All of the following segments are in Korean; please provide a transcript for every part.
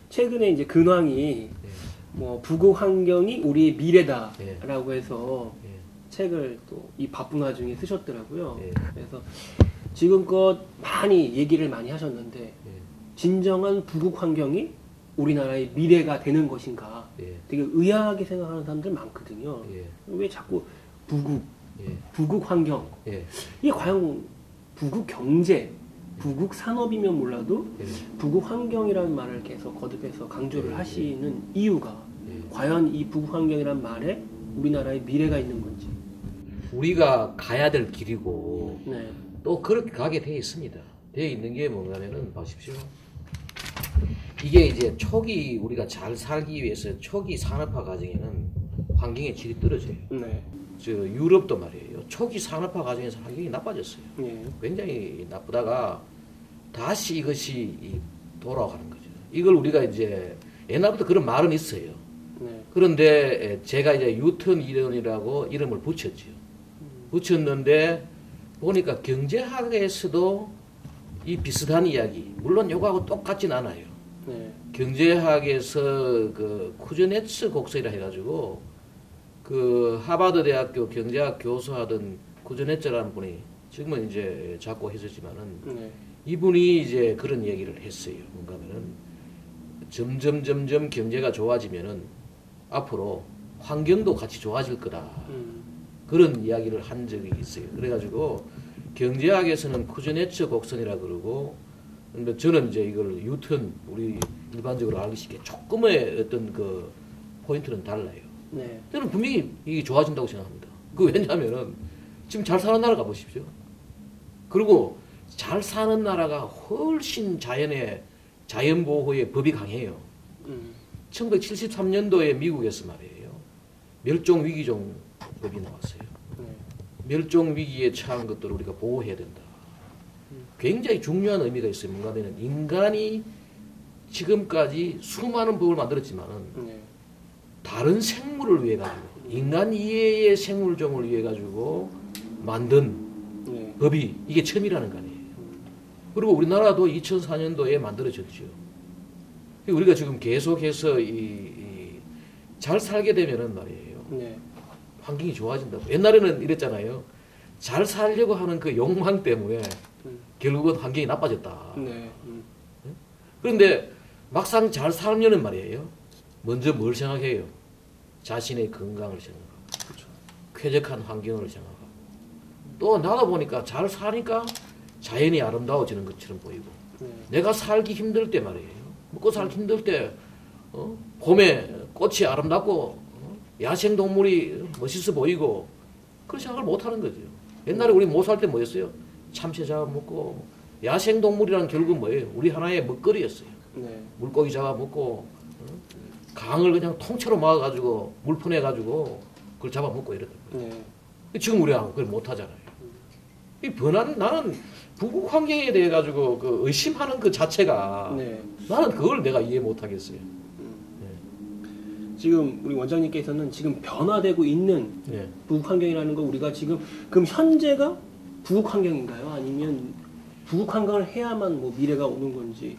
최근에 이제 근황이 뭐 부국 환경이 우리의 미래다라고 해서 책을 또 이 바쁜 와중에 쓰셨더라고요. 그래서 지금껏 많이 얘기를 많이 하셨는데 진정한 부국 환경이 우리나라의 미래가 되는 것인가 되게 의아하게 생각하는 사람들 많거든요. 왜 자꾸 부국 환경 이게 과연 부국 경제 부국 산업이면 몰라도 부국 환경이라는 말을 계속 거듭해서 강조를 하시는 이유가 과연 이 부국 환경이라는 말에 우리나라의 미래가 있는 건지. 우리가 가야 될 길이고 또 그렇게 가게 되어 있습니다. 되어 있는 게 뭔가면은 보십시오. 이게 이제 초기 우리가 잘 살기 위해서 초기 산업화 과정에는 환경의 질이 떨어져요. 저 유럽도 말이에요. 초기 산업화 과정에서 환경이 나빠졌어요. 굉장히 나쁘다가 다시 이것이 돌아가는 거죠. 이걸 우리가 이제 옛날부터 그런 말은 있어요. 그런데 제가 이제 유턴 이론이라고 이름을 붙였죠. 붙였는데 보니까 경제학에서도 이 비슷한 이야기, 물론 요거하고 똑같진 않아요. 경제학에서 그 쿠즈네츠 곡설이라 해가지고 그 하버드 대학교 경제학 교수하던 쿠즈네츠라는 분이 지금은 이제 작고했었지만은 이분이 이제 그런 얘기를 했어요. 뭔가 하면은 점점 경제가 좋아지면은 앞으로 환경도 같이 좋아질 거다. 그런 이야기를 한 적이 있어요. 그래가지고 경제학에서는 쿠즈네츠 곡선이라 그러고, 근데 저는 이제 이걸 유턴 우리 일반적으로 알기 쉽게 조금의 어떤 그 포인트는 달라요. 저는 분명히 이게 좋아진다고 생각합니다. 그 왜냐하면은 지금 잘 사는 나라 가보십시오. 그리고 잘 사는 나라가 훨씬 자연 보호의 법이 강해요. 1973년도에 미국에서 말이에요. 멸종위기종 법이 나왔어요. 멸종위기에 처한 것들을 우리가 보호해야 된다. 굉장히 중요한 의미가 있어요. 뭔가 하면 인간이 지금까지 수많은 법을 만들었지만은 다른 생물을 위해 가지고 인간 이외의 생물종을 위해 가지고 만든 법이 이게 처음이라는 거 아니에요. 그리고 우리나라도 2004년도에 만들어졌죠. 우리가 지금 계속해서 잘 살게 되면은 말이에요. 환경이 좋아진다고. 옛날에는 이랬잖아요. 잘 살려고 하는 그 욕망 때문에 결국은 환경이 나빠졌다. 그런데 막상 잘 살려는 말이에요. 먼저 뭘 생각해요? 자신의 건강을 생각하고, 쾌적한 환경을 생각하고, 또 나도 보니까 잘 사니까 자연이 아름다워지는 것처럼 보이고, 내가 살기 힘들 때 말이에요. 먹고 살기 힘들 때, 봄에 꽃이 아름답고, 야생동물이 멋있어 보이고, 그런 생각을 못 하는 거죠. 옛날에 우리 못 살 때 뭐였어요? 참새 잡아먹고, 야생동물이란 결국은 뭐예요? 우리 하나의 먹거리였어요. 물고기 잡아먹고, 강을 그냥 통째로 막아가지고, 물 퍼내가지고, 그걸 잡아먹고 이랬단 말이에요. 지금 우리가 그걸 못 하잖아요. 이 변한, 나는 부국 환경에 대해 가지고 그 의심하는 그 자체가, 나는 그걸 내가 이해 못 하겠어요. 지금 우리 원장님께서는 지금 변화되고 있는 부국 환경이라는 거 우리가 지금 그럼 현재가 부국 환경인가요? 아니면 부국 환경을 해야만 뭐 미래가 오는 건지?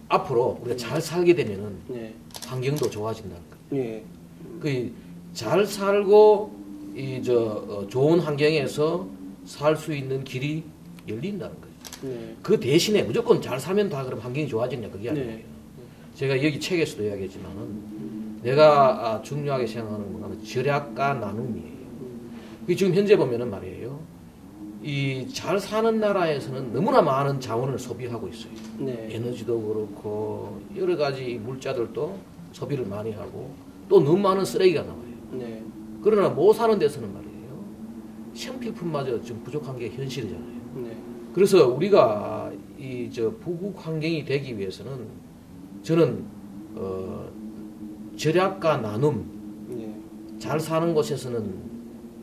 앞으로 우리가 잘 살게 되면은 환경도 좋아진다는 거예요. 그 잘 살고 좋은 환경에서 살 수 있는 길이 열린다는 거죠. 그 대신에 무조건 잘 살면 다 그럼 환경이 좋아지냐 그게 아니에요. 제가 여기 책에서도 이야기했지만은 내가 중요하게 생각하는 건 절약과 나눔이에요. 지금 현재 보면은 말이에요. 이 잘 사는 나라에서는 너무나 많은 자원을 소비하고 있어요. 에너지도 그렇고 여러 가지 물자들도 소비를 많이 하고 또 너무 많은 쓰레기가 나와요. 그러나 못 사는 데서는 말이에요. 생필품마저 좀 부족한 게 현실이잖아요. 그래서 우리가 부국 환경이 되기 위해서는 저는 절약과 나눔, 잘 사는 곳에서는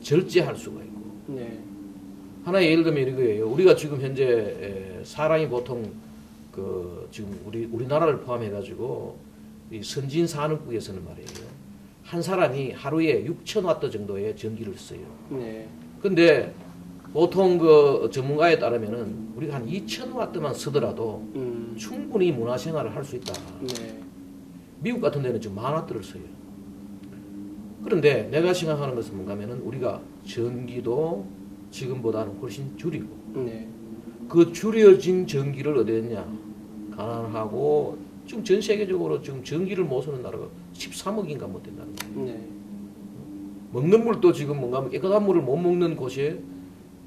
절제할 수가 있고 하나의 예를 들면 이거예요. 우리가 지금 현재 사람이 보통 지금 우리나라를 포함해가지고 이 선진 산업국에서는 말이에요. 한 사람이 하루에 6,000와트 정도의 전기를 써요. 네. 근데 보통 전문가에 따르면은 우리가 한 2,000와트만 쓰더라도 충분히 문화생활을 할 수 있다. 네. 미국 같은 데는 지금 10,000와트를 써요. 그런데 내가 생각하는 것은 뭔가 하면은 우리가 전기도 지금보다는 훨씬 줄이고, 네. 그 줄여진 전기를 어디 했냐? 가난하고, 지금 전 세계적으로 지금 전기를 못 쓰는 나라가 13억인가 못 된다는 거예요. 네. 먹는 물도 지금 뭔가 하면 깨끗한 물을 못 먹는 곳에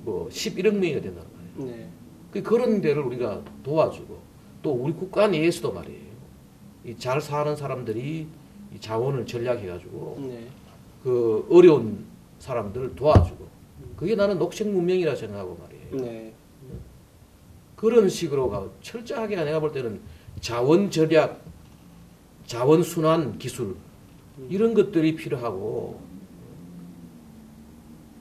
뭐 11억 명이 된다는 거예요. 네. 그런 데를 우리가 도와주고, 또 우리 국가 내에서도 말이에요. 이 잘 사는 사람들이 이 자원을 전략해가지고, 네. 그 어려운 사람들을 도와주고, 그게 나는 녹색 문명이라 생각하고 말이에요. 네. 그런 식으로 철저하게 내가 볼 때는 자원 절약, 자원 순환 기술 이런 것들이 필요하고,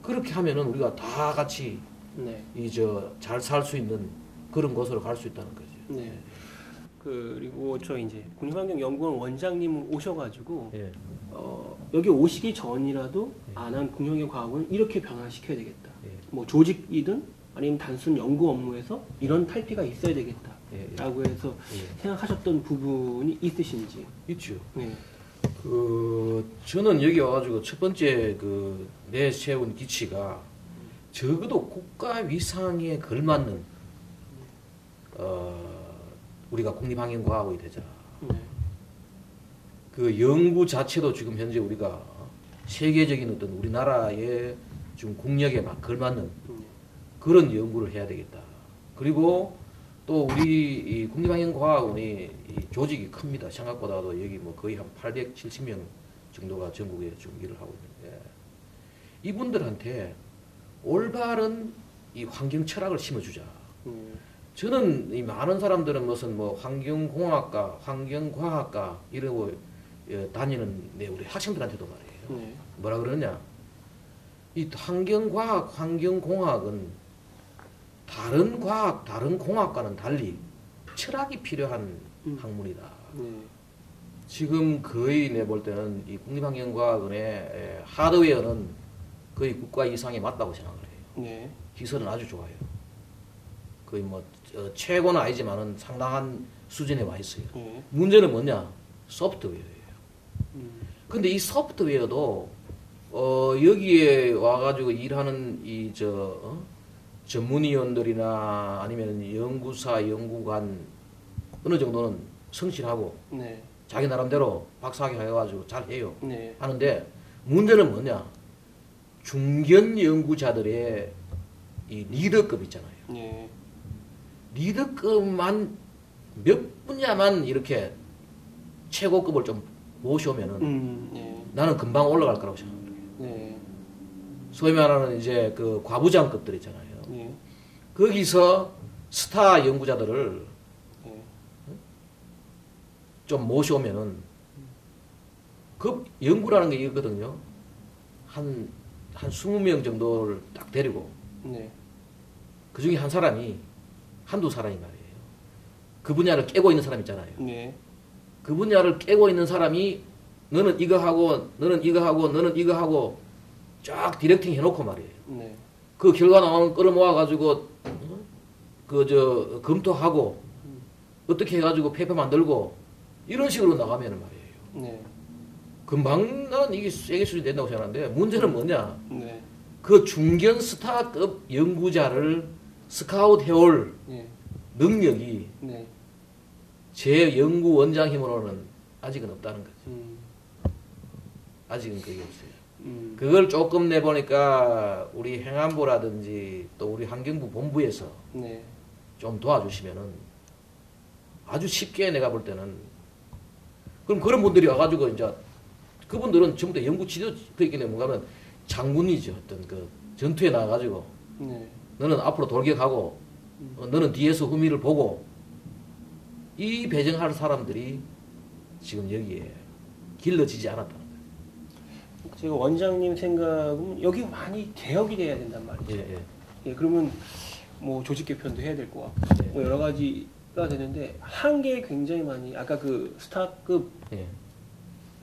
그렇게 하면은 우리가 다 같이 네. 잘 살 수 있는 그런 곳으로 갈 수 있다는 거죠. 네. 그리고 저 이제 국립환경연구원 원장님 오셔가지고 예. 여기 오시기 전이라도 예. 난 국립환경과학원을 이렇게 변화시켜야 되겠다. 예. 뭐 조직이든 아니면 단순 연구 업무에서 이런 탈피가 있어야 되겠다. 예. 라고 해서 생각하셨던 부분이 있으신지? 있죠. 네. 저는 여기 와가지고 첫 번째 내세운 기치가 적어도 국가 위상에 걸맞는 우리가 국립환경과학원이 되자. 네. 그 연구 자체도 지금 현재 우리가 세계적인 어떤 우리나라의 지금 국력에 막 걸맞는 그런 연구를 해야 되겠다. 그리고 또 우리 이 국립환경과학원이 이 조직이 큽니다. 생각보다도 여기 뭐 거의 한 870명 정도가 전국에 지금 일을 하고 있는데 이분들한테 올바른 이 환경 철학을 심어주자. 저는 이 많은 사람들은 무슨 뭐 환경공학과, 환경과학과 이러고 다니는 우리 학생들한테도 말이에요. 뭐라 그러냐? 이 환경과학, 환경공학은 다른 과학, 다른 공학과는 달리 철학이 필요한 학문이다. 지금 거의 내볼 때는 이 국립환경과학원의 하드웨어는 거의 국가 이상에 맞다고 생각을 해요. 기술은 아주 좋아요. 거의 뭐 최고는 아니지만은 상당한 수준에 와 있어요. 문제는 뭐냐? 소프트웨어예요. 근데 이 소프트웨어도 여기에 와가지고 일하는 전문위원들이나 아니면 연구사, 연구관 어느 정도는 성실하고 네. 자기 나름대로 박사학위 해가지고 잘 해요. 네. 하는데 문제는 뭐냐? 중견 연구자들의 이 리더급 있잖아요. 네. 리더급만 몇 분야만 이렇게 최고급을 좀 모셔오면은 네. 나는 금방 올라갈 거라고 생각해요. 네. 소위 말하는 이제 그 과부장급들 있잖아요. 네. 거기서 스타 연구자들을 네. 좀 모셔오면은 그 연구라는 게 있거든요. 한 20명 정도를 딱 데리고 네. 그 중에 한 사람이 한두 사람이 말이에요. 그 분야를 깨고 있는 사람 있잖아요. 네. 그 분야를 깨고 있는 사람이 너는 이거 하고 너는 이거 하고 너는 이거 하고 쫙 디렉팅 해놓고 말이에요. 네. 그 결과 나오면 끌어모아가지고 검토하고 어떻게 해가지고 페이퍼 만들고 이런 식으로 나가면 말이에요. 네. 금방 난 이게 세계 수준이 된다고 생각하는데 문제는 뭐냐? 네. 그 중견 스타급 연구자를 스카웃 해올 네. 능력이 네. 제 연구원장 힘으로는 아직은 없다는 거죠. 아직은 그게 없어요. 그걸 조금 내보니까 우리 행안부라든지 또 우리 환경부 본부에서 네. 좀 도와주시면은 아주 쉽게 내가 볼 때는 그럼 그런 분들이 와가지고 이제 그분들은 전부 다 연구 지도 그렇게 뭔가 하면 장군이죠. 어떤 그 전투에 나가가지고 네. 너는 앞으로 돌격하고 너는 뒤에서 후미를 보고 이 배정할 사람들이 지금 여기에 길러지지 않았다는 거예요. 지금 원장님 생각은 여기 많이 개혁이 돼야 된단 말이죠. 예, 예. 예, 그러면 뭐 조직 개편도 해야 될 것 같고 뭐 여러 가지가 되는데 한계 굉장히 많이 아까 그 스타급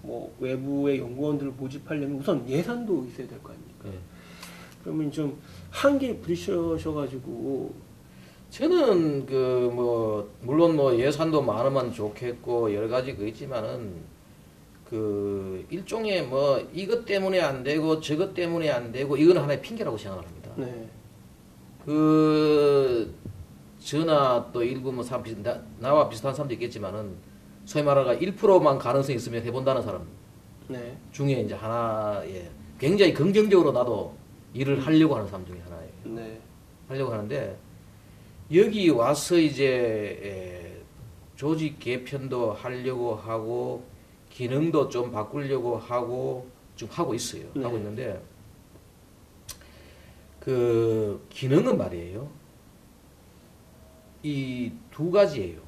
뭐 외부의 연구원들을 모집하려면 우선 예산도 있어야 될 거 아닙니까? 그러면 좀 한계에 부딪혀셔가지고 저는 그 뭐 물론 뭐 예산도 많으면 좋겠고 여러 가지 그 있지만은 그 일종의 뭐 이것 때문에 안 되고 저것 때문에 안 되고 이건 하나의 핑계라고 생각합니다. 네. 그 저나 또 일부 뭐 사람 나와 비슷한 사람도 있겠지만은 소위 말하가 1%만 가능성이 있으면 해본다는 사람 네. 중에 이제 하나에 굉장히 긍정적으로 나도 일을 하려고 하는 사람 중에 하나예요. 네. 하려고 하는데 여기 와서 이제 조직 개편도 하려고 하고 기능도 좀 바꾸려고 하고 지금 하고 있어요. 네. 하고 있는데 그 기능은 말이에요. 이 두 가지예요.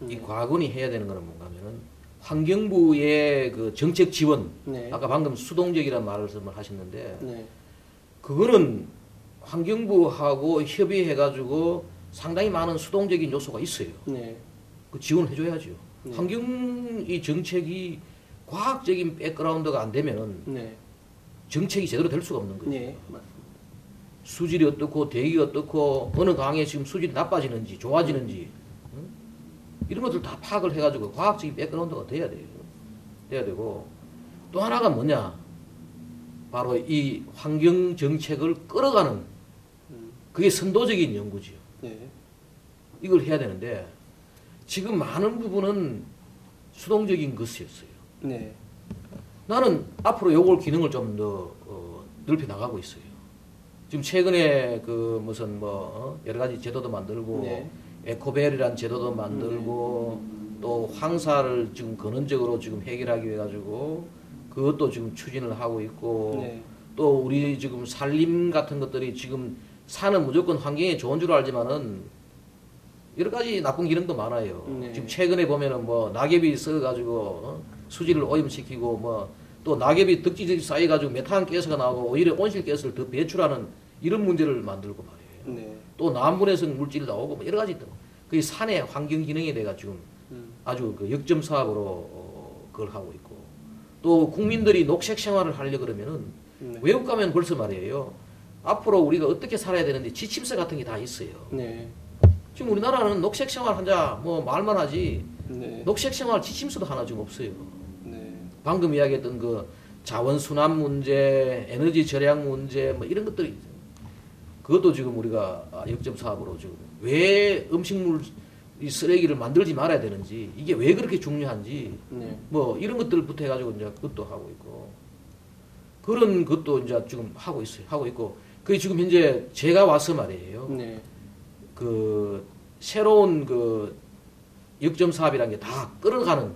이 과군이 해야 되는 거는 뭔가 하면은 환경부의 그 정책 지원. 네. 아까 방금 수동적이라는 말씀을 하셨는데 네. 그거는 환경부하고 협의해가지고 상당히 많은 수동적인 요소가 있어요. 네. 그 지원을 해줘야죠. 네. 환경 이 정책이 과학적인 백그라운드가 안 되면은 네. 정책이 제대로 될 수가 없는 거죠. 네. 맞습니다. 수질이 어떻고 대기가 어떻고 어느 강에 지금 수질이 나빠지는지 좋아지는지 응? 이런 것들 다 파악을 해가지고 과학적인 백그라운드가 돼야 돼요. 돼야 되고 또 하나가 뭐냐? 바로 이 환경 정책을 끌어가는 그게 선도적인 연구지요. 네. 이걸 해야 되는데 지금 많은 부분은 수동적인 것이었어요. 네. 나는 앞으로 요걸 기능을 좀 더 넓혀 나가고 있어요. 지금 최근에 그 무슨 뭐 여러 가지 제도도 만들고 네. 에코벨이라는 제도도 만들고 또 황사를 지금 근원적으로 지금 해결하기 위해 가지고 그것도 지금 추진을 하고 있고 네. 또 우리 지금 산림 같은 것들이 지금 산은 무조건 환경에 좋은 줄 알지만은 여러 가지 나쁜 기능도 많아요. 네. 지금 최근에 보면은 뭐 낙엽이 썩어가지고 수질을 오염시키고 뭐 또 낙엽이 덕지덕지 쌓여가지고 메탄 가스가 나오고 오히려 온실가스를 더 배출하는 이런 문제를 만들고 말이에요. 네. 또 남분해성 물질 나오고 뭐 여러 가지 있다. 그 산의 환경 기능에 대해서 지금 아주 그 역점 사업으로 그걸 하고 있고 또 국민들이 녹색 생활을 하려 그러면은 외국 가면 벌써 말이에요. 앞으로 우리가 어떻게 살아야 되는데 지침서 같은 게 다 있어요. 네. 지금 우리나라는 녹색 생활 한자 뭐 말만 하지 네. 녹색 생활 지침서도 하나 지금 없어요. 네. 방금 이야기했던 그 자원 순환 문제, 에너지 절약 문제 뭐 이런 것들이 그것도 지금 우리가 역점 사업으로 지금 왜 음식물 이 쓰레기를 만들지 말아야 되는지 이게 왜 그렇게 중요한지 네. 뭐 이런 것들부터 해가지고 이제 그것도 하고 있고 그런 것도 이제 지금 하고 있어요. 하고 있고 그 지금 현재 제가 와서 말이에요. 네. 그 새로운 그 역점 사업이라는 게 다 끌어가는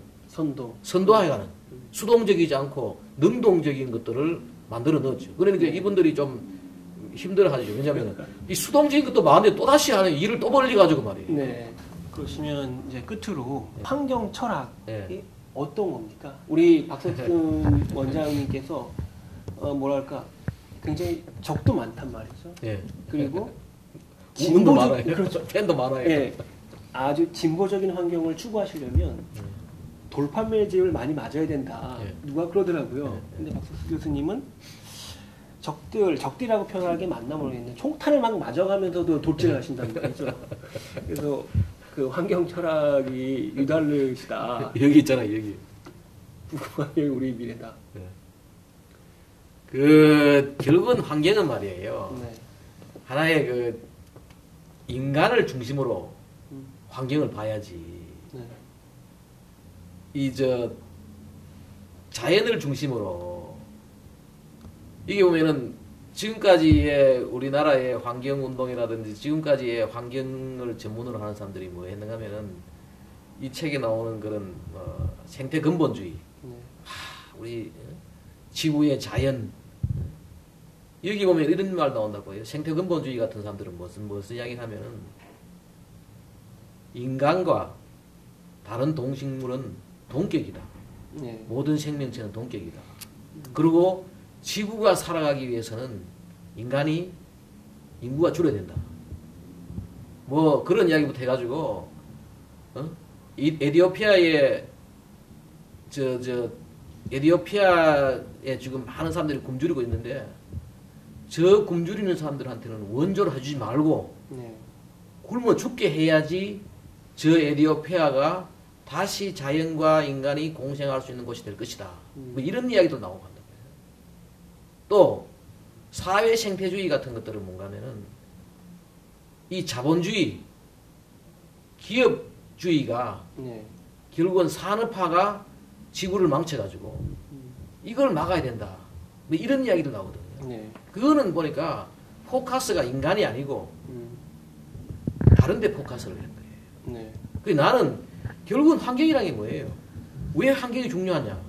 선도해가는 수동적이지 않고 능동적인 것들을 만들어 넣었죠. 그러니까 이분들이 좀 힘들어하죠. 왜냐하면 이 수동적인 것도 많은데 또 다시 하는 일을 또 벌리가지고 말이에요. 네. 그러시면 이제 끝으로 환경 철학이 네. 어떤 겁니까? 우리 박석준 원장님께서 뭐랄까 굉장히 적도 많단 말이죠. 네. 그리고 진보도 많아요. 그렇죠. 팬도 많아요. 네. 아주 진보적인 환경을 추구하시려면 돌판매집을 많이 맞아야 된다. 네. 누가 그러더라고요. 네. 근데 박석수 교수님은 적들이라고 표현하는 게 맞나 모르겠는데 총탄을 막 맞아가면서도 돌진을 하신다는 거죠. 그래서 그 환경 철학이 유달르시다. 여기 있잖아요, 여기. 환경이 우리 미래다. 네. 그 결국은 환경은 말이에요. 네. 하나의 그 인간을 중심으로 환경을 봐야지. 네. 이 자연을 중심으로 이게 보면은 지금까지의 우리나라의 환경 운동이라든지 지금까지의 환경을 전문으로 하는 사람들이 뭐 했는가 하면은 이 책에 나오는 그런 생태 근본주의. 네. 우리 지구의 자연 여기 보면 이런 말 나온다고요. 생태 근본주의 같은 사람들은 무슨 이야기하면은 인간과 다른 동식물은 동격이다. 네. 모든 생명체는 동격이다. 그리고 지구가 살아가기 위해서는 인간이 인구가 줄어야 된다. 뭐 그런 이야기부터 해가지고 이 에티오피아에 에티오피아에 지금 많은 사람들이 굶주리고 있는데 저 굶주리는 사람들한테는 원조를 해주지 말고 네. 굶어 죽게 해야지 저 에티오피아가 다시 자연과 인간이 공생할 수 있는 곳이 될 것이다. 뭐 이런 이야기도 나오고 한다. 또 사회 생태주의 같은 것들은 뭔가 하면은 이 자본주의, 기업주의가 네. 결국은 산업화가 지구를 망쳐가지고 이걸 막아야 된다. 뭐 이런 이야기도 나오거든요. 네. 그거는 보니까 포커스가 인간이 아니고 다른 데 포커스를 한 거예요. 네. 그래서 나는 결국은 환경이라는 게 뭐예요? 왜 환경이 중요하냐?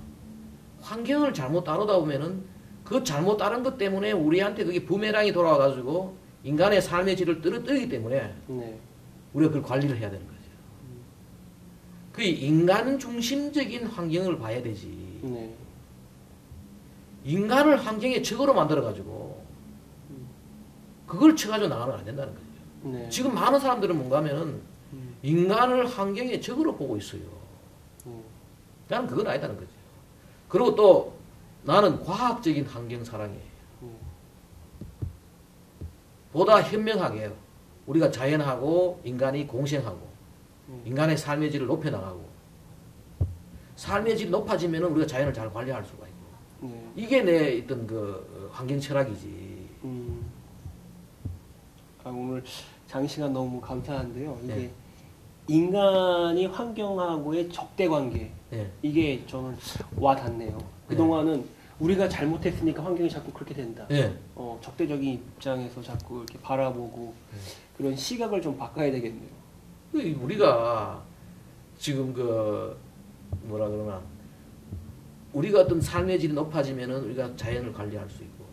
환경을 잘못 다루다 보면은 그 잘못 다룬 것 때문에 우리한테 그게 부메랑이 돌아와가지고 인간의 삶의 질을 떨어뜨리기 때문에 네. 우리가 그걸 관리를 해야 되는 거죠. 그 인간 중심적인 환경을 봐야 되지. 네. 인간을 환경의 적으로 만들어가지고 그걸 쳐가지고 나가면 안 된다는 거죠. 네. 지금 많은 사람들은 뭔가 하면은 인간을 환경의 적으로 보고 있어요. 나는 그건 아니다는 거죠. 그리고 또 나는 과학적인 환경 사랑이에요. 보다 현명하게 우리가 자연하고 인간이 공생하고 인간의 삶의 질을 높여나가고 삶의 질이 높아지면 우리가 자연을 잘 관리할 수가 있고 이게 내 어떤 그 환경 철학이지. 오늘 장시간 너무 감사한데요. 이게 네. 인간이 환경하고의 적대 관계 네. 이게 저는 와 닿네요. 그동안은 우리가 잘못했으니까 환경이 자꾸 그렇게 된다. 네. 적대적인 입장에서 자꾸 이렇게 바라보고 그런 시각을 좀 바꿔야 되겠네요. 우리가 지금 그 뭐라 그러나 우리가 어떤 삶의 질이 높아지면은 우리가 자연을 관리할 수 있고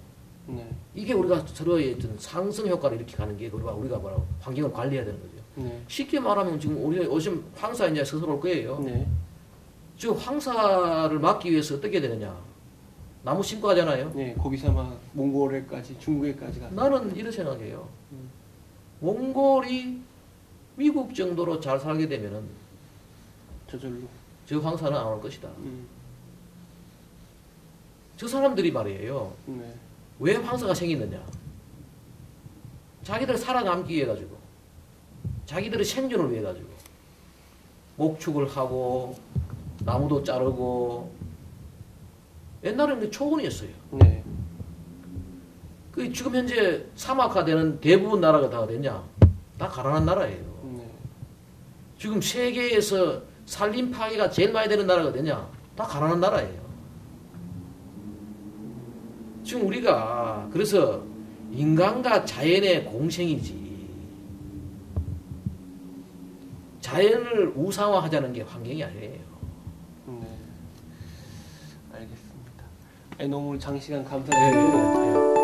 네. 이게 우리가 서로의 어떤 상승 효과를 이렇게 가는 게 우리가 뭐라고 환경을 관리해야 되는 거죠. 네. 쉽게 말하면 지금 우리 오신 황사 이제 스스로 올 거예요. 네. 지금 황사를 막기 위해서 어떻게 해야 되느냐? 나무 심고 하잖아요. 네. 거기서 막 몽골에까지 중국에까지 가서. 나는 이런 생각이에요. 몽골이 미국 정도로 잘 살게 되면은 저절로. 저 황사는 안 올 것이다. 저 사람들이 말이에요. 네. 왜 황사가 생기느냐? 자기들 살아남기 위해 가지고, 자기들의 생존을 위해 가지고, 목축을 하고, 나무도 자르고, 옛날에는 초원이었어요. 네. 그 지금 현재 사막화되는 대부분 나라가 다 됐냐? 다 가난한 나라예요. 네. 지금 세계에서 산림 파괴가 제일 많이 되는 나라가 됐냐? 다 가난한 나라예요. 지금 우리가 그래서 인간과 자연의 공생이지 자연을 우상화하자는 게 환경이 아니에요. 네. 알겠습니다. 너무 장시간 감사드리고